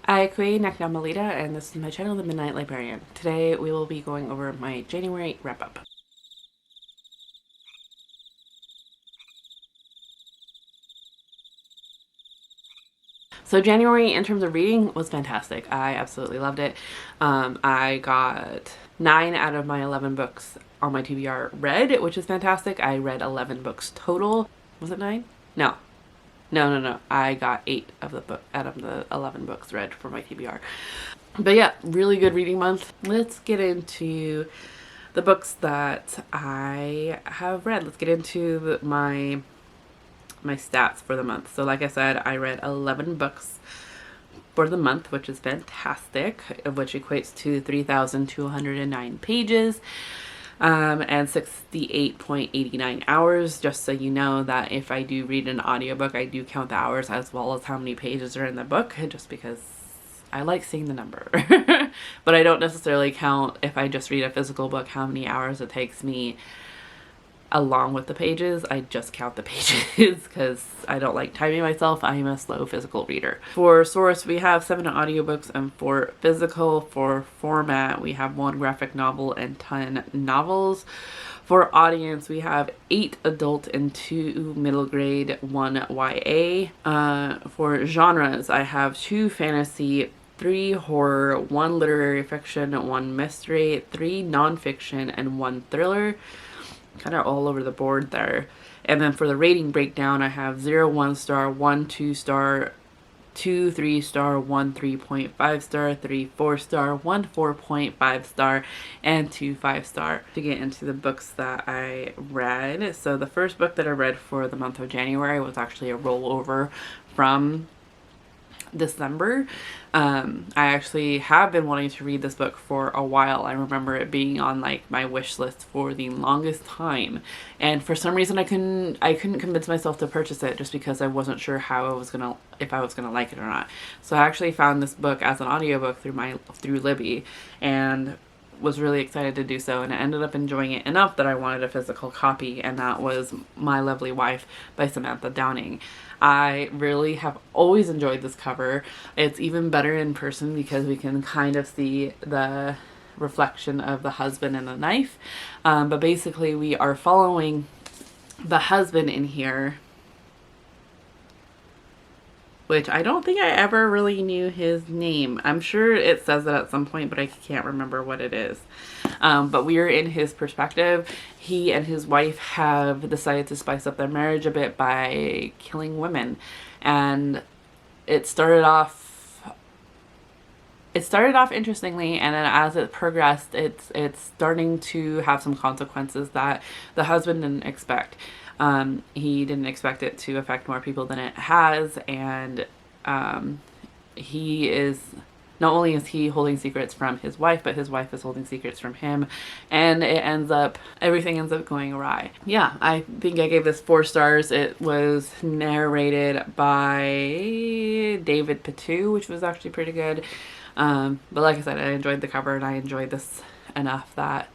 Hi, Melita, and this is my channel, The Midnight Librarian. Today we will be going over my January wrap-up. So January, in terms of reading, was fantastic. I absolutely loved it. I got 9 out of my 11 books on my TBR read, which is fantastic. I read 11 books total. Was it 9? No. No. I got 8 of the book out of the 11 books read for my TBR. But yeah, really good reading month. Let's get into the books that I have read. Let's get into my stats for the month. So like I said, I read 11 books for the month, which is fantastic, which equates to 3,209 pages. And 68.89 hours. Just so you know that if I do read an audiobook, I do count the hours as well as how many pages are in the book, just because I like seeing the number. But I don't necessarily count, if I just read a physical book, how many hours it takes me along with the pages. I just count the pages because I don't like timing myself. I am a slow physical reader. For source, we have 7 audiobooks, and for physical, for format, we have 1 graphic novel and 10 novels. For audience, we have 8 adult and 2 middle grade, 1 YA. For genres, I have 2 fantasy, 3 horror, 1 literary fiction, 1 mystery, 3 nonfiction, and 1 thriller. Kind of all over the board there. And then for the rating breakdown, I have 0 1 star, 1 2 star, 2 3 star, 1 3.5 star, 3 4 star, 1 4.5 star, and 2 5 star. To get into the books that I read, so the first book that I read for the month of January was actually a rollover from December. I actually have been wanting to read this book for a while. I remember it being on like my wish list for the longest time, and for some reason I couldn't convince myself to purchase it, just because I wasn't sure if I was gonna like it or not. So I actually found this book as an audiobook through Libby, and was really excited to do so, and I ended up enjoying it enough that I wanted a physical copy, and that was My Lovely Wife by Samantha Downing. I really have always enjoyed this cover. It's even better in person because we can kind of see the reflection of the husband and the knife. But basically we are following the husband in here, which I don't think I ever really knew his name. I'm sure it says it at some point, but I can't remember what it is. But we are in his perspective. He and his wife have decided to spice up their marriage a bit by killing women. And it started off interestingly, and then as it progressed, it's starting to have some consequences that the husband didn't expect. He didn't expect it to affect more people than it has, and he is, not only is he holding secrets from his wife, but his wife is holding secrets from him, and everything ends up going awry. Yeah, I think I gave this 4 stars. It was narrated by David Patu, which was actually pretty good. But like I said, I enjoyed the cover, and I enjoyed this enough that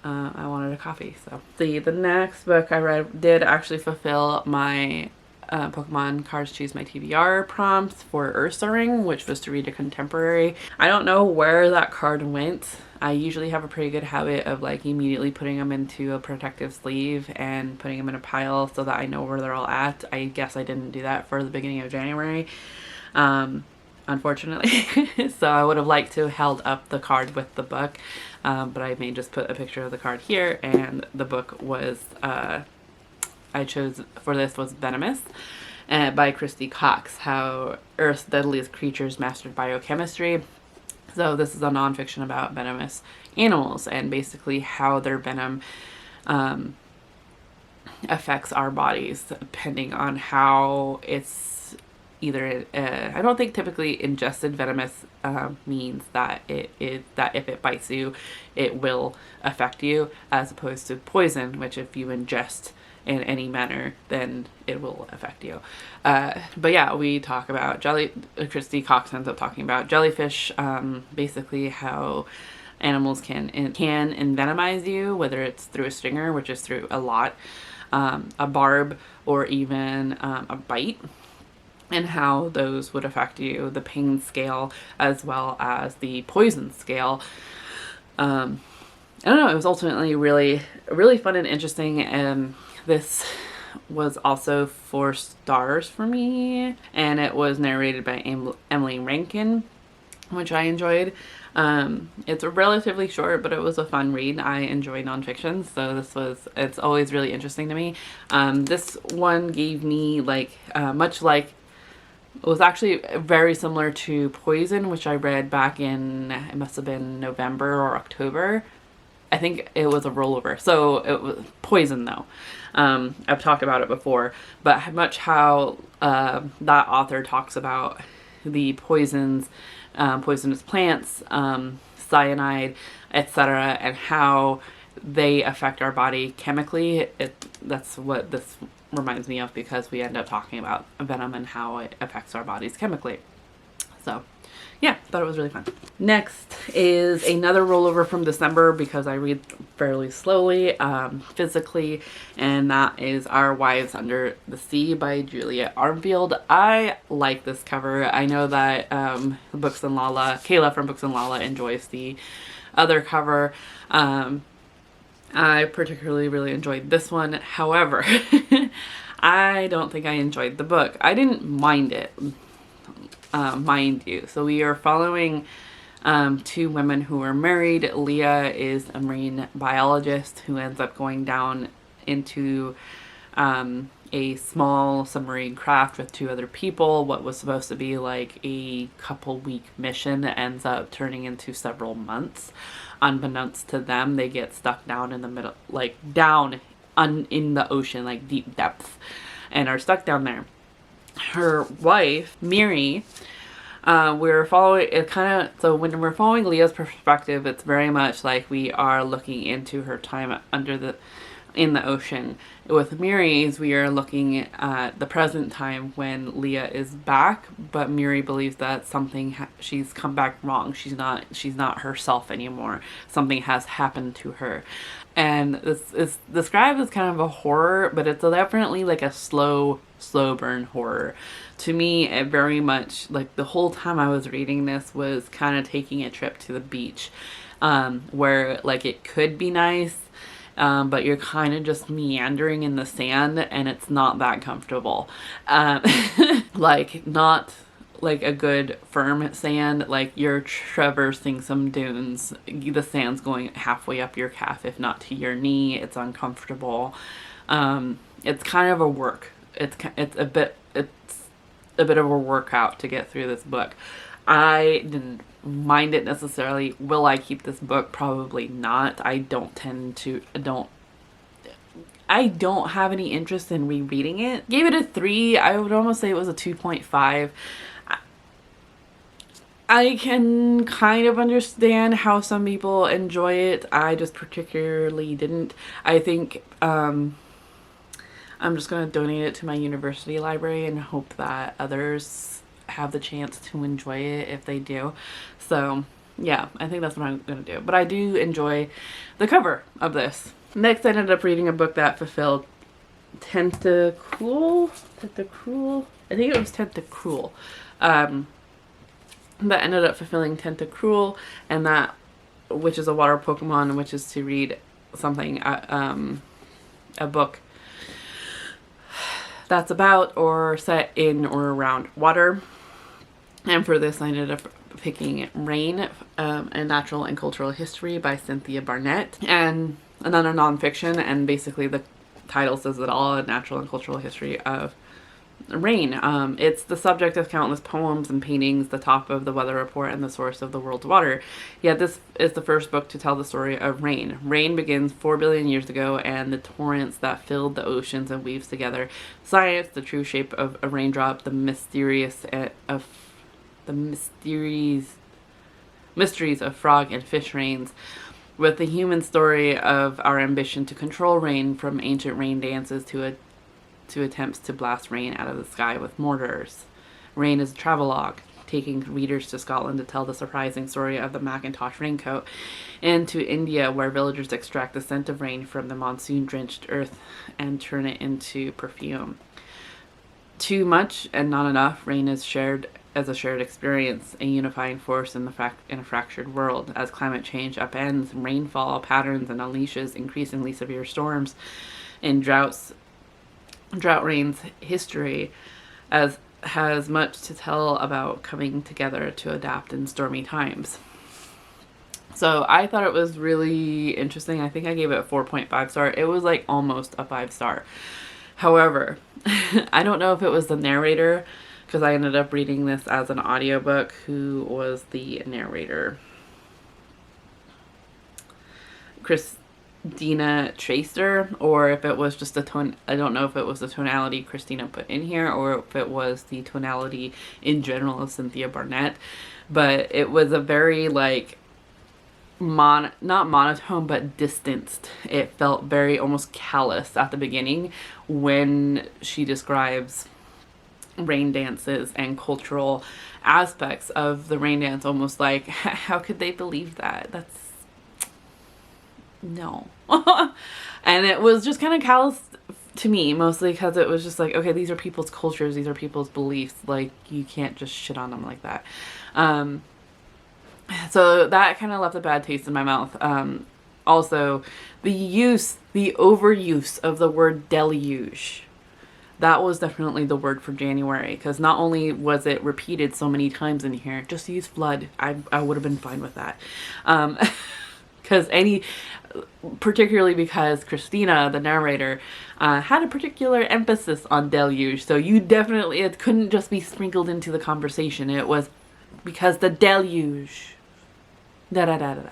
I wanted a copy. So the next book I read did actually fulfill my Pokemon Cards Choose My TBR prompts for Ursa Ring, which was to read a contemporary. I don't know where that card went. I usually have a pretty good habit of like immediately putting them into a protective sleeve and putting them in a pile so that I know where they're all at. I guess I didn't do that for the beginning of January, unfortunately. So I would have liked to have held up the card with the book, but I may just put a picture of the card here. And the book was I chose for this was Venomous by Christy Cox, How Earth's Deadliest Creatures Mastered Biochemistry. So this is a nonfiction about venomous animals and basically how their venom affects our bodies depending on how it's either I don't think typically ingested venomous means that that if it bites you it will affect you, as opposed to poison, which if you ingest in any manner then it will affect you. But yeah, we talk about Christy Cox ends up talking about jellyfish, basically how animals can envenomize you, whether it's through a stinger, which is through a lot, a barb, or even a bite. and how those would affect you, the pain scale as well as the poison scale. I don't know, it was ultimately really, really fun and interesting, and this was also 4 stars for me, and it was narrated by Emily Rankin, which I enjoyed. It's relatively short, but it was a fun read. I enjoy nonfiction, so it's always really interesting to me. This one gave me much like, it was actually very similar to Poison, which I read back in, it must have been November or October. I think it was a rollover. So it was Poison though. I've talked about it before, but much how that author talks about the poisons, poisonous plants, cyanide, etc., and how they affect our body chemically. That's what this reminds me of, because we end up talking about venom and how it affects our bodies chemically. So yeah, thought it was really fun. Next is another rollover from December, because I read fairly slowly, physically, and that is Our Wives Under the Sea by Julia Armfield. I like this cover. I know that BooksandLala, Kayla from BooksandLala, enjoys the other cover. I particularly really enjoyed this one. However, I don't think I enjoyed the book. I didn't mind it. Mind you. So we are following 2 women who are married. Leah is a marine biologist who ends up going down into a small submarine craft with 2 other people. What was supposed to be like a couple-week mission ends up turning into several months. Unbeknownst to them, they get stuck down in the middle, in the ocean, like deep depths, and are stuck down there. Her wife, Miri, we're following it so when we're following Leah's perspective, it's very much like we are looking into her time in the ocean. With Miri's, we are looking at the present time when Leah is back, but Miri believes that she's come back wrong. She's not herself anymore. Something has happened to her. And this is described as kind of a horror, but it's definitely like a slow burn horror. To me, it very much, like, the whole time I was reading this was kind of taking a trip to the beach, where like it could be nice, but you're kind of just meandering in the sand, and it's not that comfortable. Like, not like a good firm sand, like you're traversing some dunes. The sand's going halfway up your calf, if not to your knee. It's uncomfortable. It's kind of a work. It's a bit of a workout to get through this book. I didn't mind it necessarily. Will I keep this book? Probably not. I don't have any interest in rereading it. Gave it a 3. I would almost say it was a 2.5. I can kind of understand how some people enjoy it. I just particularly didn't. I think I'm just going to donate it to my university library and hope that others have the chance to enjoy it if they do. So yeah, I think that's what I'm going to do. But I do enjoy the cover of this. Next, I ended up reading a book that fulfilled Tentacruel? I think it was Tentacruel. That ended up fulfilling Tentacruel, and that, which is a water Pokemon, which is to read something, a book that's about or set in or around water. And for this, I ended up picking Rain, A Natural and Cultural History by Cynthia Barnett, and another nonfiction, and basically the title says it all, A Natural and Cultural History of Rain. It's the subject of countless poems and paintings, the top of the weather report, and the source of the world's water. Yet this is the first book to tell the story of rain. Rain begins 4 billion years ago, and the torrents that filled the oceans and weaves together science, the true shape of a raindrop, the mysteries of frog and fish rains, with the human story of our ambition to control rain, from ancient rain dances to attempts to blast rain out of the sky with mortars. Rain is a travelogue, taking readers to Scotland to tell the surprising story of the Macintosh raincoat, and to India, where villagers extract the scent of rain from the monsoon-drenched earth and turn it into perfume. Too much and not enough. Rain is shared as a shared experience, a unifying force in a fractured world. As climate change upends rainfall patterns and unleashes increasingly severe storms and drought rain's history as has much to tell about coming together to adapt in stormy times. So I thought it was really interesting. I think I gave it a 4.5 star. It was like almost a 5 star. However, I don't know if it was the narrator, because I ended up reading this as an audiobook. Who was the narrator? Christina Tracer, or if it was just a tone. I don't know if it was the tonality Christina put in here or if it was the tonality in general of Cynthia Barnett. But it was a very like not monotone but distanced. It felt very almost callous at the beginning when she describes rain dances and cultural aspects of the rain dance, almost like, how could they believe that? That's no. And it was just kind of callous to me, mostly because it was just like, okay, these are people's cultures, these are people's beliefs, like you can't just shit on them like that. So that kind of left a bad taste in my mouth. Also, the overuse of the word deluge. That was definitely the word for January, because not only was it repeated so many times in here, just use flood. I would have been fine with that. Particularly because Christina, the narrator, had a particular emphasis on deluge. So it couldn't just be sprinkled into the conversation. It was because the deluge. Da da da da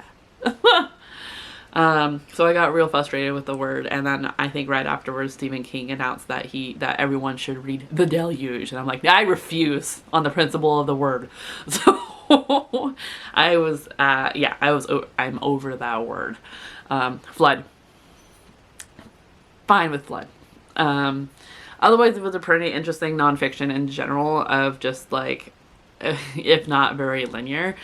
da. So I got real frustrated with the word, and then I think right afterwards Stephen King announced that everyone should read The Deluge, and I'm like, I refuse on the principle of the word. So I'm over that word. Flood. Fine with flood. Otherwise, it was a pretty interesting nonfiction in general of just like, if not very linear.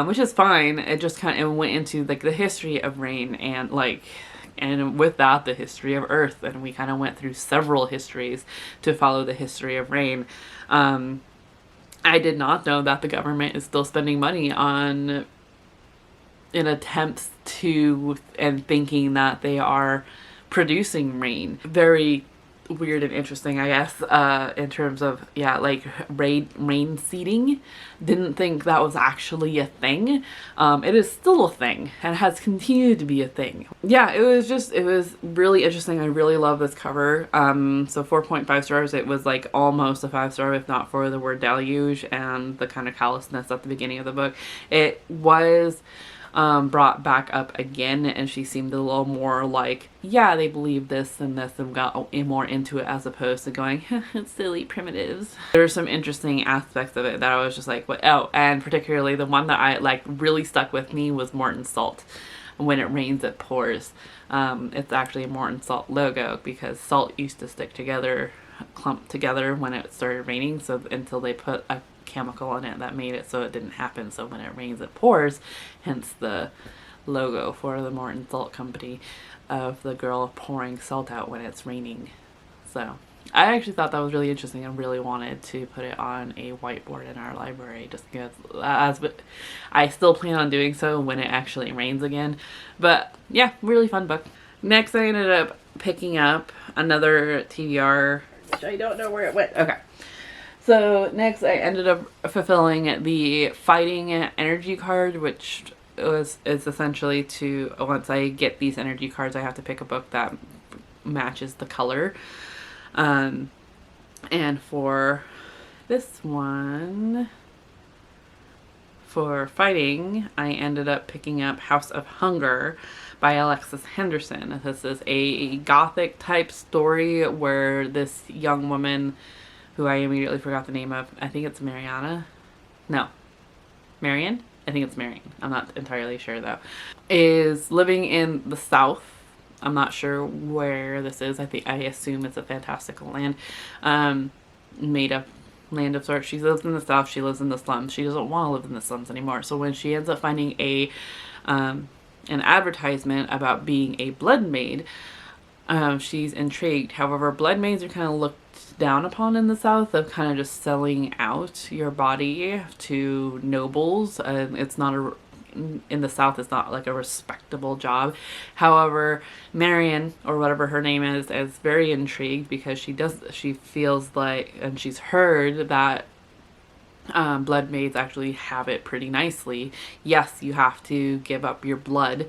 Which is fine. It just kind of went into like the history of rain and with that the history of earth, and we kind of went through several histories to follow the history of rain. I did not know that the government is still spending money in attempts to and thinking that they are producing rain. Very weird and interesting, I guess, in terms of, like rain seeding. Didn't think that was actually a thing. It is still a thing and has continued to be a thing. Yeah, it was really interesting. I really love this cover. So 4.5 stars. It was like almost a 5 star, if not for the word deluge and the kind of callousness at the beginning of the book. It was brought back up again, and she seemed a little more like, yeah, they believe this and this, and got more into it, as opposed to going, it's silly primitives. There were some interesting aspects of it that I was just like, what? Oh, and particularly the one that I like really stuck with me was Morton Salt. When it rains, it pours. It's actually a Morton Salt logo, because salt used to stick together, clump together when it started raining, so until they put a chemical in it that made it so it didn't happen. So when it rains, it pours, hence the logo for the Morton Salt Company of the girl pouring salt out when it's raining. So I actually thought that was really interesting and really wanted to put it on a whiteboard in our library, just because I still plan on doing so when it actually rains again. But yeah, really fun book. Next, I ended up picking up another TBR, which I don't know where it went. Okay. So next I ended up fulfilling the fighting energy card, which is essentially to, once I get these energy cards, I have to pick a book that matches the color. And for this one, for fighting, I ended up picking up House of Hunger by Alexis Henderson. This is a gothic type story where this young woman, who I immediately forgot the name of, I think it's Mariana? No. Marion? I think it's Marion. I'm not entirely sure though. Is living in the South. I'm not sure where this is. I assume it's a fantastical land. Made up land of sorts. She lives in the South. She lives in the slums. She doesn't want to live in the slums anymore. So when she ends up finding an advertisement about being a blood maid, she's intrigued. However, blood maids are kind of looked down upon in the South, of kind of just selling out your body to nobles. And it's not a, in the South, it's not like a respectable job. However, Marion, or whatever her name is very intrigued because she feels like, and she's heard that blood maids actually have it pretty nicely. Yes, you have to give up your blood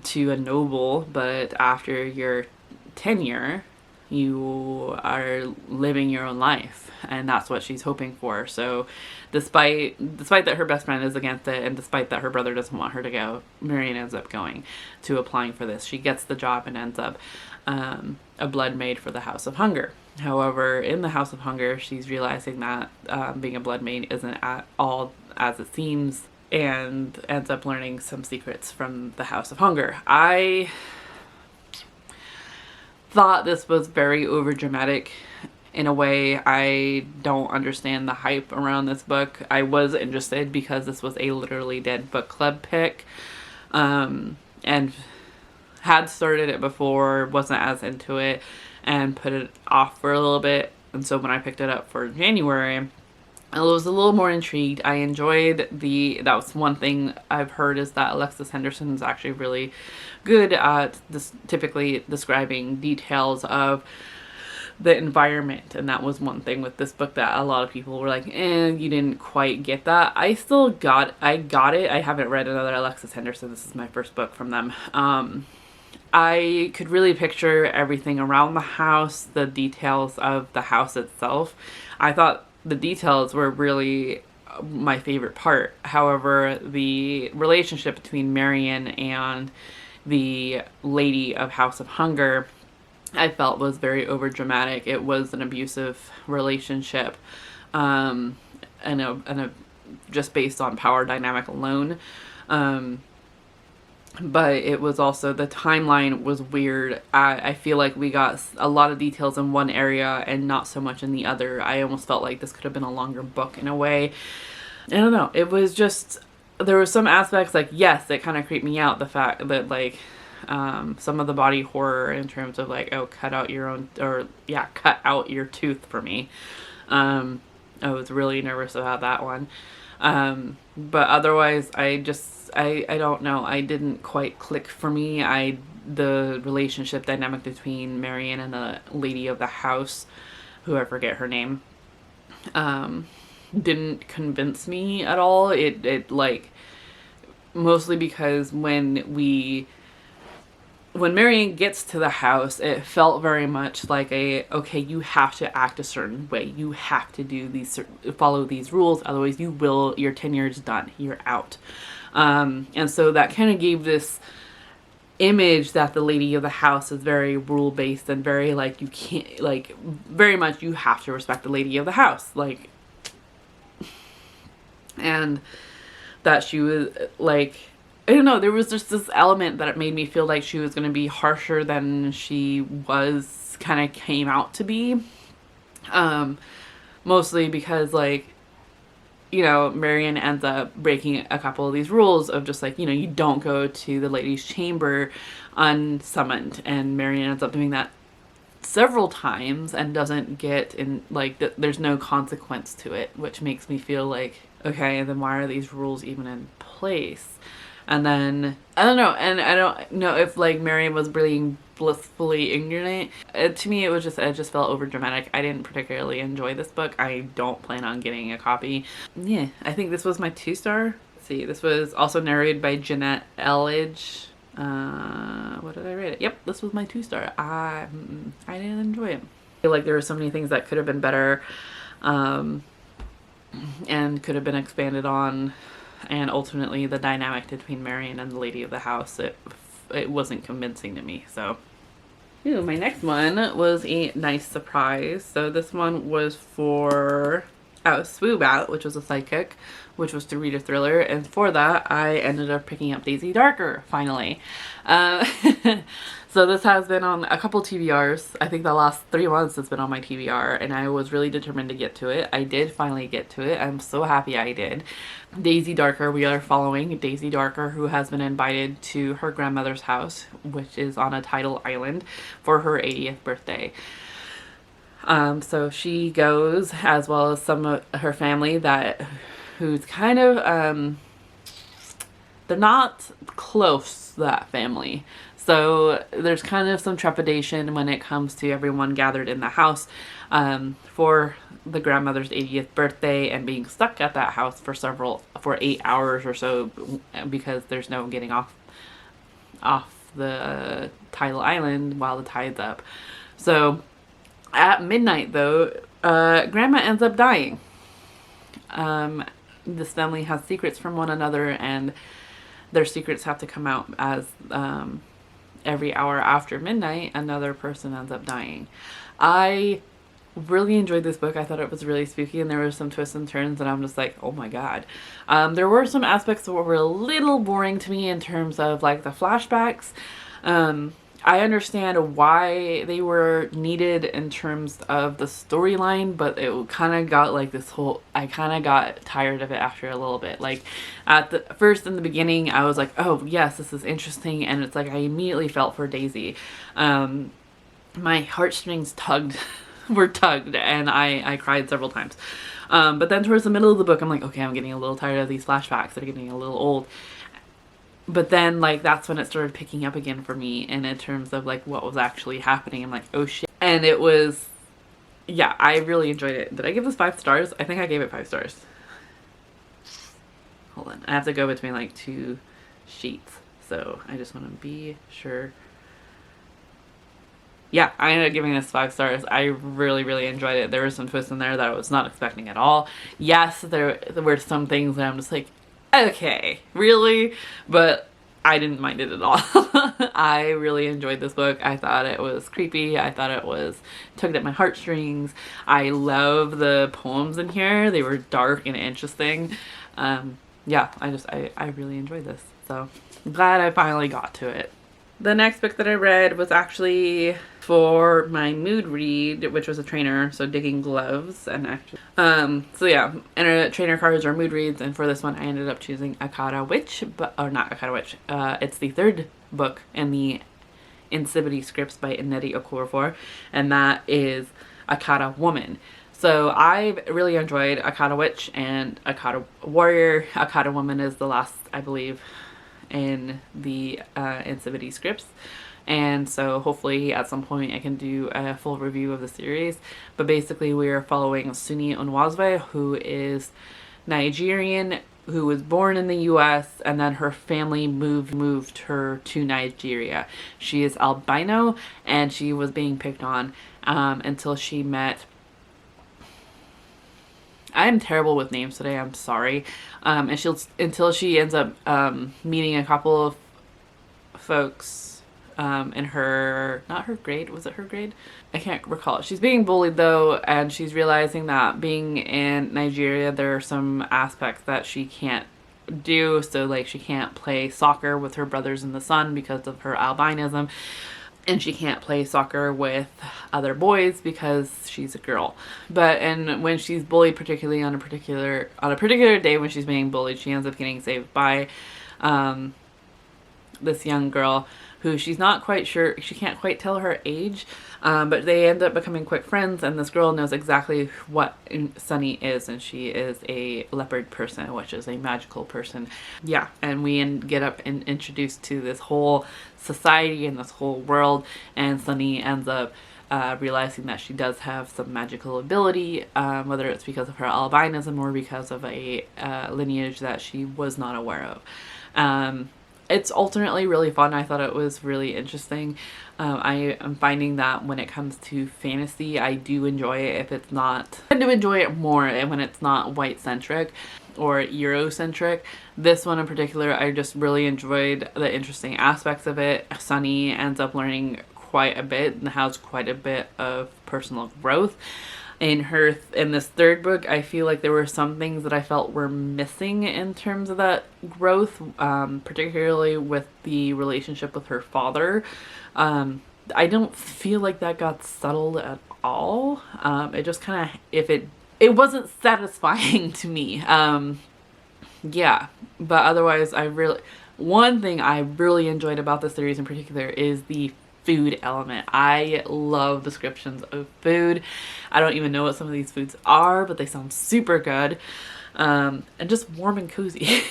to a noble, but after your tenure, you are living your own life, and that's what she's hoping for. So despite that her best friend is against it, and despite that her brother doesn't want her to go, Marion ends up going to applying for this. She gets the job and ends up a blood maid for the House of Hunger. However, in the House of Hunger, she's realizing that being a blood maid isn't at all as it seems, and ends up learning some secrets from the House of Hunger. I thought this was very overdramatic in a way. I don't understand the hype around this book. I was interested because this was a Literally Dead book club pick, and had started it before, wasn't as into it, and put it off for a little bit. And so when I picked it up for January, I was a little more intrigued. I enjoyed that was one thing I've heard, is that Alexis Henderson is actually really good at typically describing details of the environment. And that was one thing with this book that a lot of people were like, you didn't quite get that. I got it. I haven't read another Alexis Henderson. This is my first book from them. I could really picture everything around the house, the details of the house itself. I thought the details were really my favorite part. However, the relationship between Marion and the lady of House of Hunger, I felt was very overdramatic. It was an abusive relationship, and just based on power dynamic alone. But it was also, the timeline was weird. I feel like we got a lot of details in one area and not so much in the other. I almost felt like this could have been a longer book in a way. I don't know. It was just, there were some aspects, like, yes, it kind of creeped me out, the fact that, like, some of the body horror in terms of, like, oh, cut out your tooth for me. I was really nervous about that one. But otherwise, I don't know. I didn't quite click for me. The relationship dynamic between Marion and the lady of the house, who I forget her name, didn't convince me at all. It like, mostly because when Marion gets to the house, it felt very much like okay, you have to act a certain way. You have to follow these rules, otherwise your tenure's done. You're out. And so that kind of gave this image that the lady of the house is very rule-based and very, like, you can't, like, very much you have to respect the lady of the house. Like, and that she was, like, I don't know, there was just this element that it made me feel like she was going to be harsher than she kind of came out to be. Mostly because, like, you know, Marion ends up breaking a couple of these rules of just, like, you know, you don't go to the ladies' chamber unsummoned. And Marion ends up doing that several times and doesn't get in, like, there's no consequence to it, which makes me feel like, okay, then why are these rules even in place? And then, I don't know, and I don't know if, like, Marion was being blissfully ignorant. To me, it just felt overdramatic. I didn't particularly enjoy this book. I don't plan on getting a copy. Yeah, I think this was my 2-star. Let's see, this was also narrated by Jeanette Elledge. What did I rate it? Yep, this was my 2-star. I didn't enjoy it. I feel like there were so many things that could have been better, and could have been expanded on. And ultimately, the dynamic between Marion and the lady of the house, it wasn't convincing to me. So, ooh, my next one was a nice surprise. So this one was for Swoop Out, which was a sidekick, which was to read a thriller. And for that, I ended up picking up Daisy Darker, finally. So this has been on a couple TBRs. I think the last 3 months it's been on my TBR, and I was really determined to get to it. I did finally get to it. I'm so happy I did. Daisy Darker, we are following Daisy Darker, who has been invited to her grandmother's house, which is on a tidal island, for her 80th birthday. So she goes, as well as some of her family who's kind of, they're not close, that family. So there's kind of some trepidation when it comes to everyone gathered in the house for the grandmother's 80th birthday and being stuck at that house for 8 hours or so because there's no getting off the tidal island while the tide's up. So at midnight, though, grandma ends up dying. This family has secrets from one another, and their secrets have to come out as every hour after midnight, another person ends up dying. I really enjoyed this book. I thought it was really spooky, and there were some twists and turns, and I'm just like, oh my god. There were some aspects that were a little boring to me in terms of like the flashbacks. I understand why they were needed in terms of the storyline, but it kind of got like I kind of got tired of it after a little bit. Like at the first, in the beginning, I was like, oh yes, this is interesting. And it's like, I immediately felt for Daisy. My heartstrings were tugged, and I cried several times. But then towards the middle of the book, I'm like, okay, I'm getting a little tired of these flashbacks. They're getting a little old. But then, like, that's when it started picking up again for me, and in terms of, like, what was actually happening. I'm like, oh, shit. And it was, yeah, I really enjoyed it. Did I give this 5 stars? I think I gave it 5 stars. Hold on. I have to go between, like, 2 sheets. So I just want to be sure. Yeah, I ended up giving this 5 stars. I really, really enjoyed it. There were some twists in there that I was not expecting at all. Yes, there were some things that I'm just like, okay, really? But I didn't mind it at all. I really enjoyed this book. I thought it was creepy. I thought it tugged at my heartstrings. I love the poems in here. They were dark and interesting. Yeah, I really enjoyed this. So I'm glad I finally got to it. The next book that I read was actually for my mood read, which was a trainer, so Digging Gloves. And actually, so yeah, and trainer cards are mood reads, and for this one I ended up choosing Akata Witch, or not Akata Witch. It's the 3rd book in the Incivity scripts by Nnedi Okorafor, and that is Akata Woman. So I really enjoyed Akata Witch and Akata Warrior. Akata Woman is the last, I believe, in the Incivity scripts, and so hopefully at some point I can do a full review of the series. But basically we are following Suni Onwazwe, who is Nigerian, who was born in the US, and then her family moved her to Nigeria. She is albino, and she was being picked on until she met, I am terrible with names today, I'm sorry. Until she ends up meeting a couple of folks in her, not her grade, was it her grade? I can't recall. She's being bullied though, and she's realizing that being in Nigeria, there are some aspects that she can't do. So like, she can't play soccer with her brothers in the sun because of her albinism. And she can't play soccer with other boys because she's a girl. And when she's bullied, particularly on a particular day when she's being bullied, she ends up getting saved by this young girl who she's not quite sure, she can't quite tell her age, but they end up becoming quick friends, and this girl knows exactly what Sunny is, and she is a leopard person, which is a magical person. Yeah, and we get up and introduced to this whole society and this whole world, and Sunny ends up realizing that she does have some magical ability, whether it's because of her albinism or because of a lineage that she was not aware of. It's alternately really fun. I thought it was really interesting. I am finding that when it comes to fantasy, I do enjoy it if it's not, I do enjoy it more when it's not white centric or Eurocentric. This one in particular, I just really enjoyed the interesting aspects of it. Sunny ends up learning quite a bit and has quite a bit of personal growth. In this 3rd book, I feel like there were some things that I felt were missing in terms of that growth, particularly with the relationship with her father. I don't feel like that got settled at all. It just kind of, it wasn't satisfying to me. Yeah, but otherwise one thing I really enjoyed about the series in particular is the food element. I love descriptions of food. I don't even know what some of these foods are, but they sound super good. And just warm and cozy.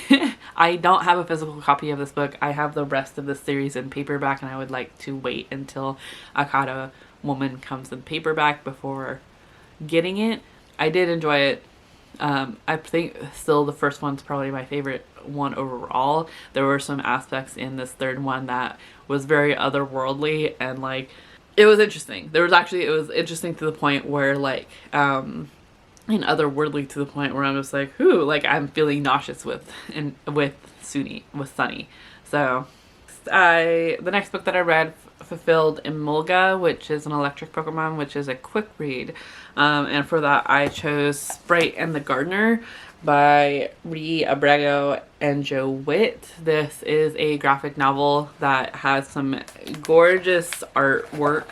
I don't have a physical copy of this book. I have the rest of the series in paperback, and I would like to wait until Akata Woman comes in paperback before getting it. I did enjoy it. I think still the first one's probably my favorite one overall. There were some aspects in this third one that was very otherworldly, and like it was interesting. It was interesting to the point where like and otherworldly to the point where I'm just like, ooh, like I'm feeling nauseous with Sunny. So the next book that I read fulfilled Emolga, which is an electric Pokemon, which is a quick read. And for that I chose Sprite and the Gardener by Ree Abrego and Joe Witt. This is a graphic novel that has some gorgeous artwork.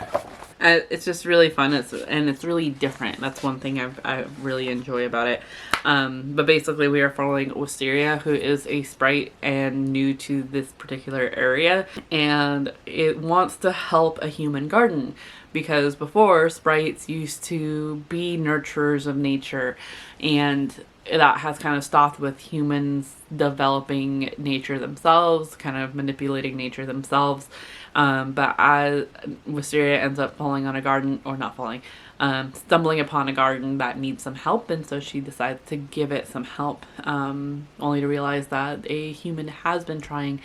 It's just really fun. It's really different. That's one thing I really enjoy about it. But basically we are following Wisteria, who is a sprite and new to this particular area, and it wants to help a human garden, because before sprites used to be nurturers of nature, and that has kind of stopped with humans developing nature themselves, kind of manipulating nature themselves. But as Wisteria ends up falling on a garden, or not falling, stumbling upon a garden that needs some help, and so she decides to give it some help, only to realize that a human has been trying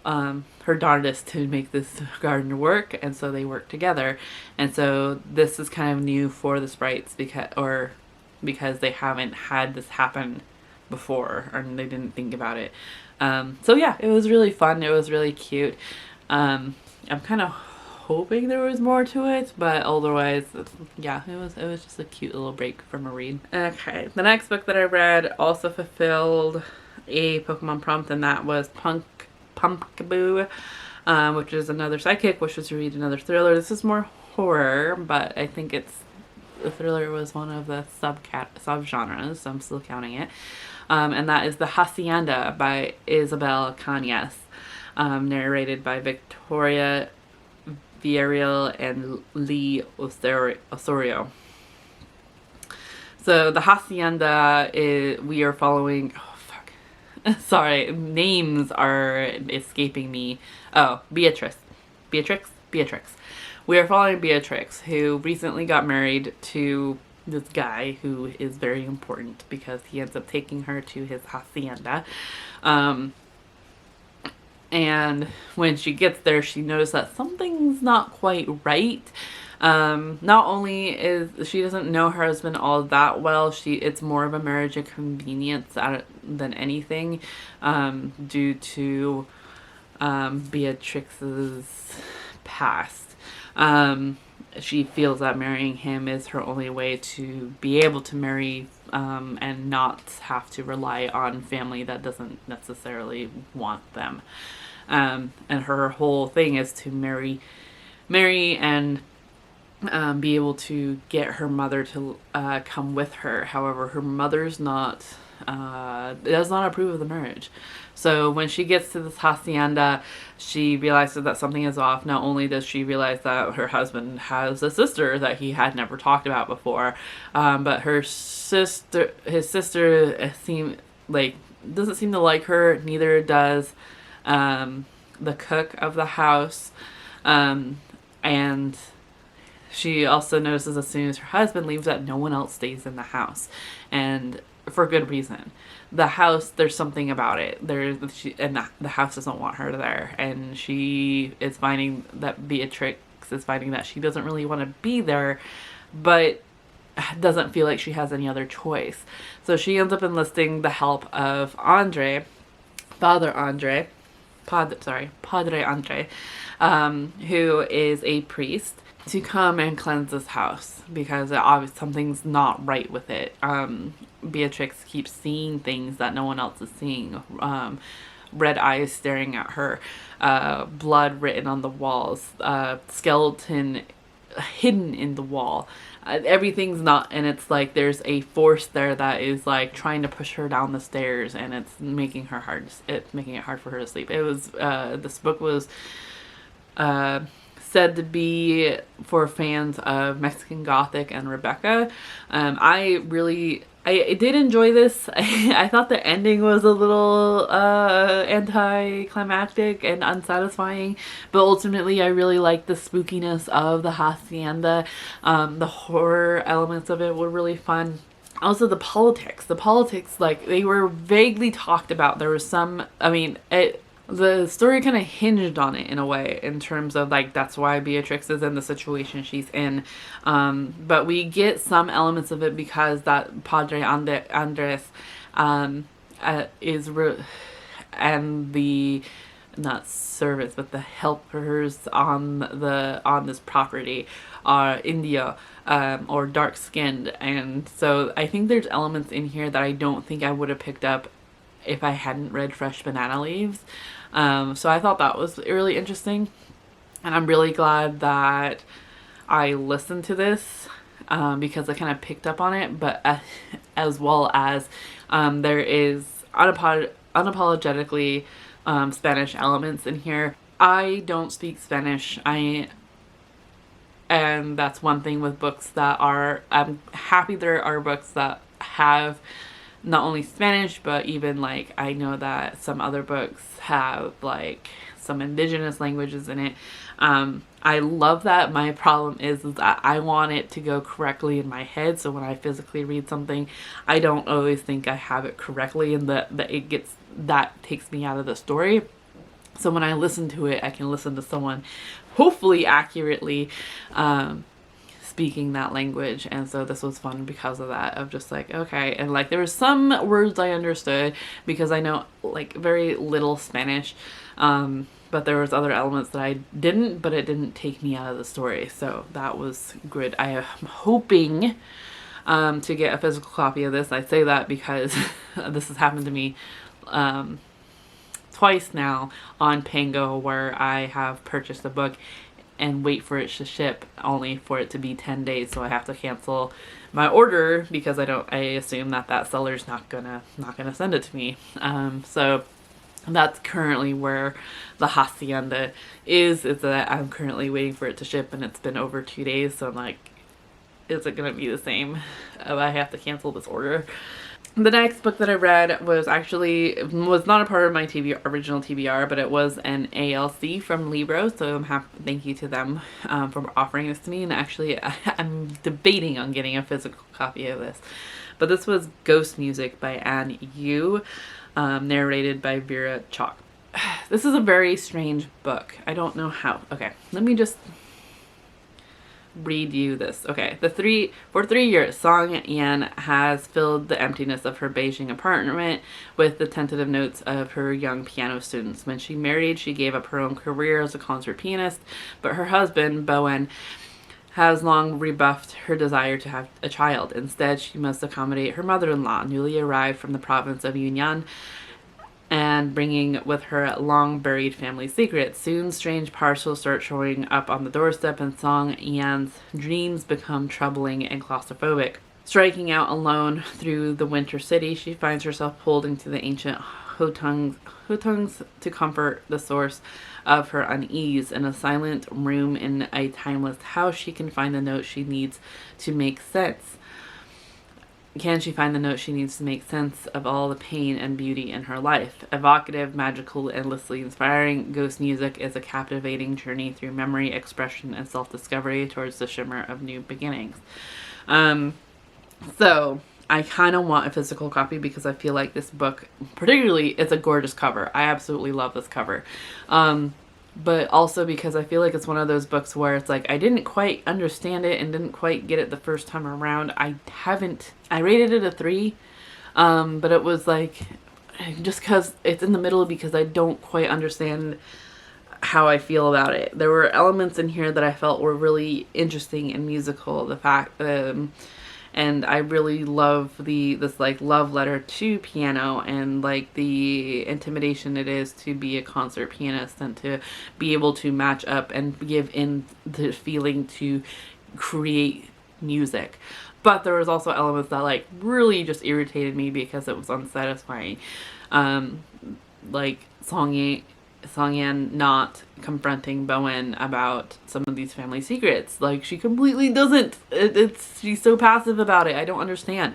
her darndest to make this garden work, and so they work together. And so this is kind of new for the sprites because they haven't had this happen before, or they didn't think about it. So yeah, it was really fun. It was really cute. I'm kind of hoping there was more to it, but otherwise, yeah, it was just a cute little break from a read. Okay, the next book that I read also fulfilled a Pokemon prompt, and that was Pumpkaboo, which is another psychic, which was to read another thriller. This is more horror, but I think the thriller was one of the subgenres, so I'm still counting it. And that is The Hacienda by Isabel Cañas, narrated by Victoria Villarreal and Lee Osorio. So The Hacienda we are following, sorry, names are escaping me. Oh, Beatrix. We are following Beatrix, who recently got married to this guy who is very important because he ends up taking her to his hacienda. And when she gets there, she notices that something's not quite right. Not only is she doesn't know her husband all that well, it's more of a marriage of convenience than anything, due to Beatrix's past. She feels that marrying him is her only way to be able to marry and not have to rely on family that doesn't necessarily want them. And her whole thing is to marry and be able to get her mother to come with her. However, her mother's does not approve of the marriage. So when she gets to this hacienda, she realizes that something is off. Not only does she realize that her husband has a sister that he had never talked about before, but his sister doesn't seem to like her. Neither does the cook of the house, and she also notices as soon as her husband leaves that no one else stays in the house, and for good reason. The house, there's something about it. The house doesn't want her there, and she is finding that Beatrix is finding that she doesn't really want to be there, but doesn't feel like she has any other choice. So she ends up enlisting the help of Padre Andre, who is a priest, to come and cleanse this house because obviously something's not right with it. Beatrix keeps seeing things that no one else is seeing. Red eyes staring at her, blood written on the walls, skeleton hidden in the wall. Everything's not, and it's like there's a force there that is like trying to push her down the stairs, and it's making it hard for her to sleep. It was this book was said to be for fans of Mexican Gothic and Rebecca. I did enjoy this. I thought the ending was a little anticlimactic and unsatisfying, but ultimately I really liked the spookiness of the hacienda. The horror elements of it were really fun. Also the politics, like they were vaguely talked about. There was some, the story kind of hinged on it in a way, in terms of like that's why Beatrix is in the situation she's in, but we get some elements of it because that Padre Andres and the, not servants but the helpers on this property are India, or dark skinned, and so I think there's elements in here that I don't think I would have picked up if I hadn't read Fresh Banana Leaves. So I thought that was really interesting, and I'm really glad that I listened to this, because I kind of picked up on it, but as well as there is unapologetically Spanish elements in here. I don't speak Spanish, and that's one thing with books that I'm happy there are books that have not only Spanish, but even like I know that some other books have like some indigenous languages in it. I love that. My problem is that I want it to go correctly in my head, so when I physically read something, I don't always think I have it correctly, and that takes me out of the story. So when I listen to it, I can listen to someone hopefully accurately speaking that language, and so this was fun because of that, of just like, okay, and like there were some words I understood because I know like very little Spanish, but there was other elements that I didn't, but it didn't take me out of the story, so that was good. I am hoping to get a physical copy of this. I say that because this has happened to me twice now on Pango, where I have purchased a book and wait for it to ship only for it to be 10 days, so I have to cancel my order because I assume that seller's not gonna send it to me. So that's currently where the hacienda is that I'm currently waiting for it to ship, and it's been over 2 days, so I'm like, is it gonna be the same if I have to cancel this order? The next book that I read was not a part of my original TBR, but it was an ALC from Libro, so thank you to them for offering this to me, and actually I'm debating on getting a physical copy of this. But this was Ghost Music by Anne Yu, narrated by Vera Chalk. This is a very strange book. I don't know how. Okay, let me just read you this. Okay, for 3 years, Song Yan has filled the emptiness of her Beijing apartment with the tentative notes of her young piano students. When she married, she gave up her own career as a concert pianist, but her husband, Bowen, has long rebuffed her desire to have a child. Instead, she must accommodate her mother-in-law, newly arrived from the province of Yunnan, and bringing with her long-buried family secrets. Soon, strange parcels start showing up on the doorstep, and Song Yan's dreams become troubling and claustrophobic. Striking out alone through the winter city, she finds herself pulled into the ancient hutongs to comfort the source of her unease. In a silent room in a timeless house, she can find the note she needs to make sense. Can she find the note she needs to make sense of all the pain and beauty in her life? Evocative, magical, endlessly inspiring, Ghost Music is a captivating journey through memory, expression, and self-discovery towards the shimmer of new beginnings. So I kind of want a physical copy because I feel like this book, particularly, it's a gorgeous cover. I absolutely love this cover. But also because I feel like it's one of those books where it's like I didn't quite understand it and didn't quite get it the first time around. I rated it a 3, but it was like just because it's in the middle, because I don't quite understand how I feel about it. There were elements in here that I felt were really interesting and musical. And I really love this like love letter to piano, and like the intimidation it is to be a concert pianist and to be able to match up and give in the feeling to create music. But there was also elements that like really just irritated me because it was unsatisfying. Like Songyan not confronting Bowen about some of these family secrets. Like, she completely doesn't. She's so passive about it. I don't understand.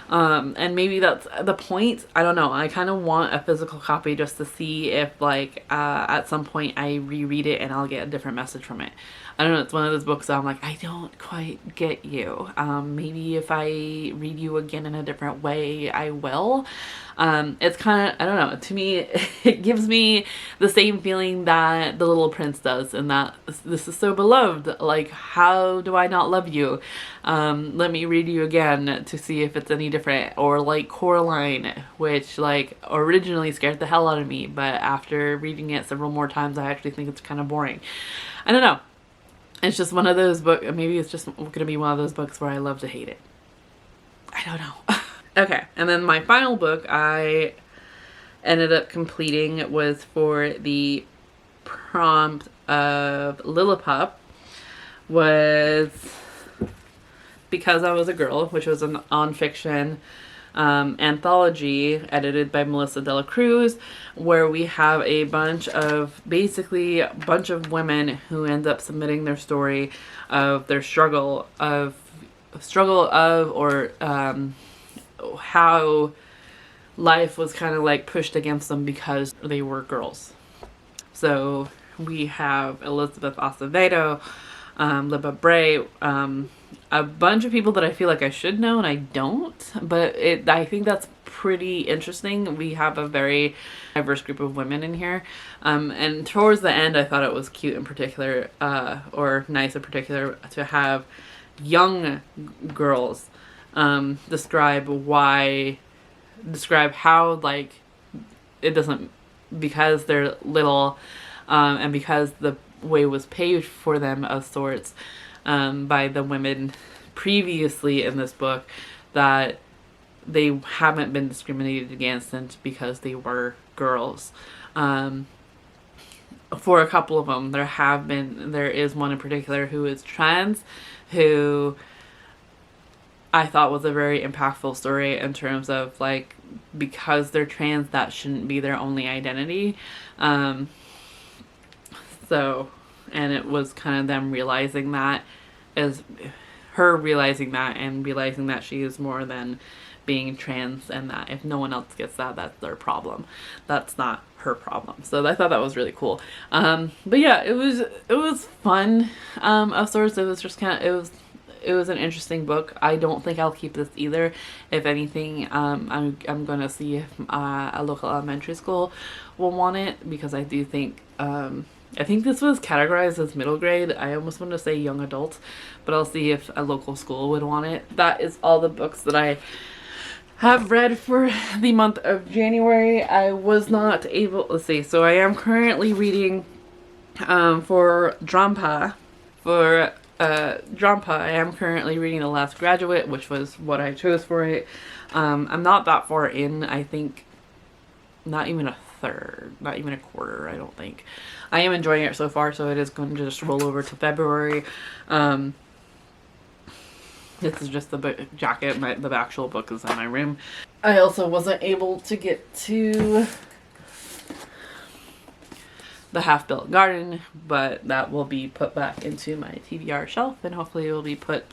And maybe that's the point. I don't know. I kind of want a physical copy just to see if, like, at some point I reread it and I'll get a different message from it. I don't know. It's one of those books that I'm like, I don't quite get you. Maybe if I read you again in a different way, I will. It's kind of, I don't know. To me, it gives me the same feeling that The Little Prince does, and that this is so beloved. Like, how do I not love you? Let me read you again to see if it's any different. Or like Coraline, which like originally scared the hell out of me, but after reading it several more times, I actually think it's kind of boring. I don't know. It's just one of those books. Maybe it's just going to be one of those books where I love to hate it. I don't know. Okay, and then my final book I ended up completing was for the prompt of Lillipup, was Because I Was a Girl, which was an nonfiction anthology edited by Melissa de la Cruz, where we have a bunch of women who end up submitting their story of their struggle of or how life was kind of like pushed against them because they were girls. So we have Elizabeth Acevedo, Libba Bray, a bunch of people that I feel like I should know and I don't, but I think that's pretty interesting. We have a very diverse group of women in here, and towards the end I thought it was cute in particular, or nice in particular, to have young girls describe how, like, it doesn't, because they're little, and because the way was paved for them of sorts by the women previously in this book, that they haven't been discriminated against because they were girls. For a couple of them, there is one in particular who is trans, who I thought was a very impactful story in terms of, like, because they're trans, that shouldn't be their only identity. And it was kind of them realizing that, as her realizing that, and realizing that she is more than being trans, and that if no one else gets that, that's their problem. That's not her problem. So I thought that was really cool. But yeah, it was fun, of sorts. It was just kind of, it was an interesting book. I don't think I'll keep this either. If anything, I'm gonna see if a local elementary school will want it, because I do think I think this was categorized as middle grade. I almost want to say young adult, but I'll see if a local school would want it. That is all the books that I have read for the month of January. I was not able, let's see, so I am currently reading for Drampa. I am currently reading The Last Graduate, which was what I chose for it. I'm not that far in. I think not even a third, not even a quarter, I don't think. I am enjoying it so far, so it is going to just roll over to February. This is just the book jacket. The actual book is in my room. I also wasn't able to get to The Half-Built Garden, but that will be put back into my TBR shelf, and hopefully it will be put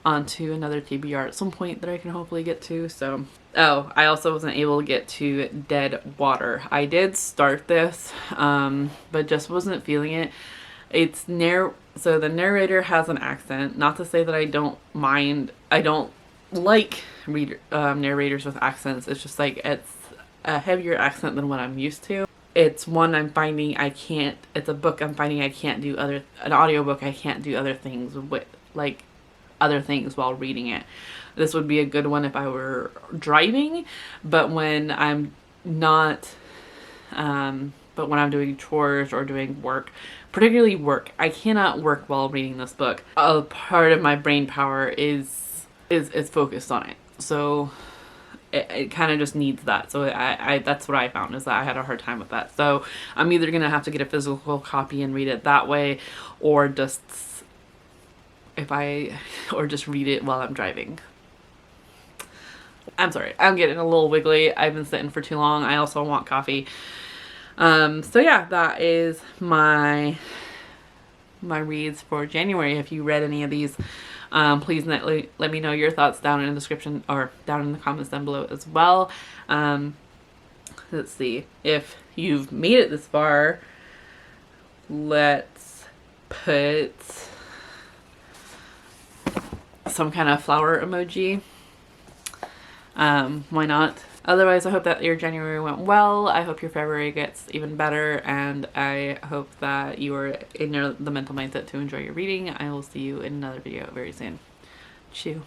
onto another TBR at some point that I can hopefully get to. So, oh, I also wasn't able to get to Dead Water. I did start this, but just wasn't feeling it. So the narrator has an accent. Not to say that I don't mind. I don't like narrators with accents. It's just like, it's a heavier accent than what I'm used to. It's one I'm finding it's a book I'm finding I can't do an audiobook I can't do other things with, like other things while reading it. This would be a good one if I were driving, but when I'm not, but when I'm doing chores or doing work, particularly work, I cannot work while reading this book. A part of my brain power is focused on it. So it kind of just needs that. So I that's what I found, is that I had a hard time with that. So I'm either going to have to get a physical copy and read it that way, or just read it while I'm driving. I'm sorry, I'm getting a little wiggly. I've been sitting for too long. I also want coffee. So yeah, that is my reads for January. If you read any of these, please let me know your thoughts down in the description or down in the comments down below as well. Let's see, if you've made it this far, let's put some kind of flower emoji. Why not? Otherwise, I hope that your January went well. I hope your February gets even better, and I hope that you are in the mental mindset to enjoy your reading. I will see you in another video very soon. Chew.